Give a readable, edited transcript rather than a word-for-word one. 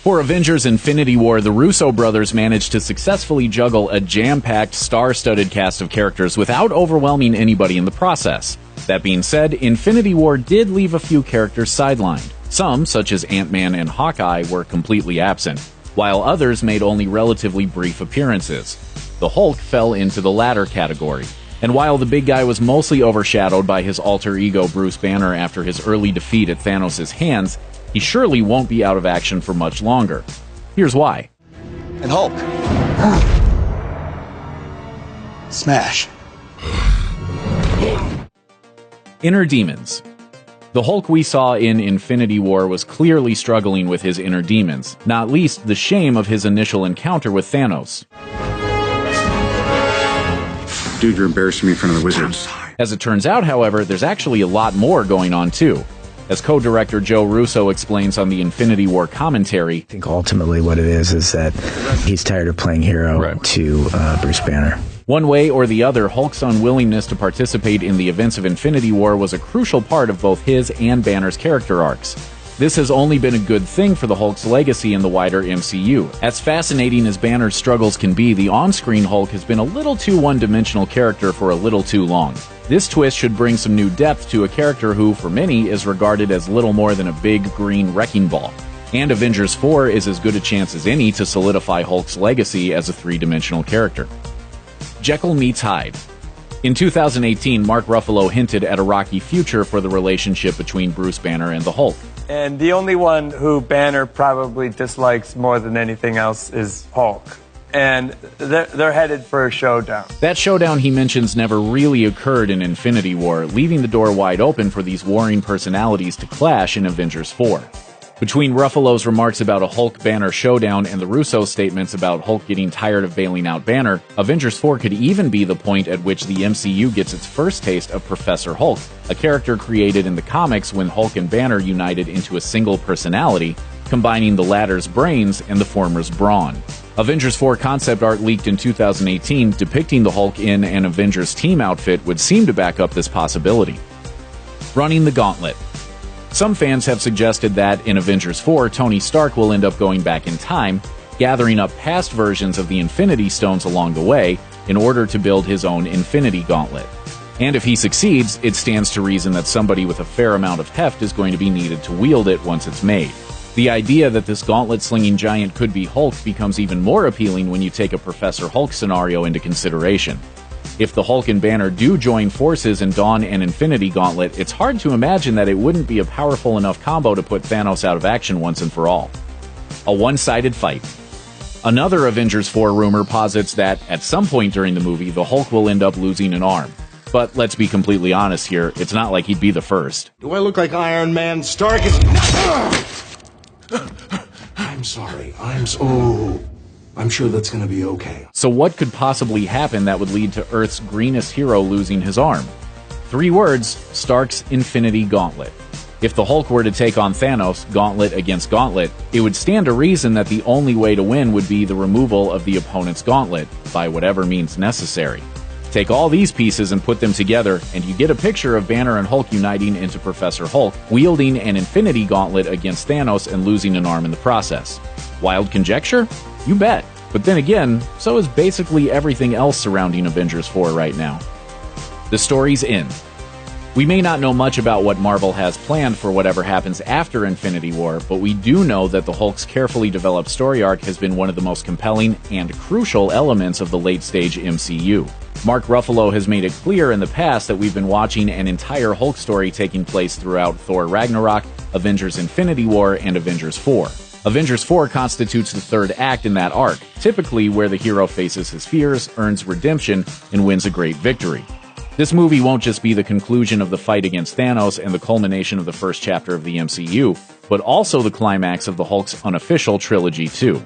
For Avengers Infinity War, the Russo brothers managed to successfully juggle a jam-packed, star-studded cast of characters without overwhelming anybody in the process. That being said, Infinity War did leave a few characters sidelined. Some, such as Ant-Man and Hawkeye, were completely absent, while others made only relatively brief appearances. The Hulk fell into the latter category. And while the big guy was mostly overshadowed by his alter ego Bruce Banner after his early defeat at Thanos' hands, he surely won't be out of action for much longer. Here's why. And Hulk. Smash. Inner demons. The Hulk we saw in Infinity War was clearly struggling with his inner demons, not least the shame of his initial encounter with Thanos. Dude, you're embarrassing me in front of the wizards. As it turns out, however, there's actually a lot more going on too. As co-director Joe Russo explains on the Infinity War commentary, I think ultimately what it is that he's tired of playing hero to Bruce Banner. One way or the other, Hulk's unwillingness to participate in the events of Infinity War was a crucial part of both his and Banner's character arcs. This has only been a good thing for the Hulk's legacy in the wider MCU. As fascinating as Banner's struggles can be, the on-screen Hulk has been a little too one-dimensional character for a little too long. This twist should bring some new depth to a character who, for many, is regarded as little more than a big green wrecking ball. And Avengers 4 is as good a chance as any to solidify Hulk's legacy as a three-dimensional character. Jekyll meets Hyde. In 2018, Mark Ruffalo hinted at a rocky future for the relationship between Bruce Banner and the Hulk. And the only one who Banner probably dislikes more than anything else is Hulk. And they're headed for a showdown. That showdown he mentions never really occurred in Infinity War, leaving the door wide open for these warring personalities to clash in Avengers 4. Between Ruffalo's remarks about a Hulk-Banner showdown and the Russo statements about Hulk getting tired of bailing out Banner, Avengers 4 could even be the point at which the MCU gets its first taste of Professor Hulk, a character created in the comics when Hulk and Banner united into a single personality, combining the latter's brains and the former's brawn. Avengers 4 concept art leaked in 2018 depicting the Hulk in an Avengers team outfit would seem to back up this possibility. Running the gauntlet. Some fans have suggested that in Avengers 4, Tony Stark will end up going back in time, gathering up past versions of the Infinity Stones along the way in order to build his own Infinity Gauntlet. And if he succeeds, it stands to reason that somebody with a fair amount of heft is going to be needed to wield it once it's made. The idea that this gauntlet-slinging giant could be Hulk becomes even more appealing when you take a Professor Hulk scenario into consideration. If the Hulk and Banner do join forces and don an Infinity Gauntlet, it's hard to imagine that it wouldn't be a powerful enough combo to put Thanos out of action once and for all. A one-sided fight. Another Avengers 4 rumor posits that, at some point during the movie, the Hulk will end up losing an arm. But let's be completely honest here, it's not like he'd be the first. Do I look like Iron Man? Stark is... I'm sorry. I'm sure that's gonna be okay. So what could possibly happen that would lead to Earth's greenest hero losing his arm? 3 words: Stark's Infinity Gauntlet. If the Hulk were to take on Thanos, gauntlet against gauntlet, it would stand to reason that the only way to win would be the removal of the opponent's gauntlet, by whatever means necessary. Take all these pieces and put them together, and you get a picture of Banner and Hulk uniting into Professor Hulk, wielding an Infinity Gauntlet against Thanos and losing an arm in the process. Wild conjecture? You bet. But then again, so is basically everything else surrounding Avengers 4 right now. The story's in. We may not know much about what Marvel has planned for whatever happens after Infinity War, but we do know that the Hulk's carefully developed story arc has been one of the most compelling and crucial elements of the late-stage MCU. Mark Ruffalo has made it clear in the past that we've been watching an entire Hulk story taking place throughout Thor Ragnarok, Avengers Infinity War, and Avengers 4. Avengers 4 constitutes the third act in that arc, typically where the hero faces his fears, earns redemption, and wins a great victory. This movie won't just be the conclusion of the fight against Thanos and the culmination of the first chapter of the MCU, but also the climax of the Hulk's unofficial trilogy too.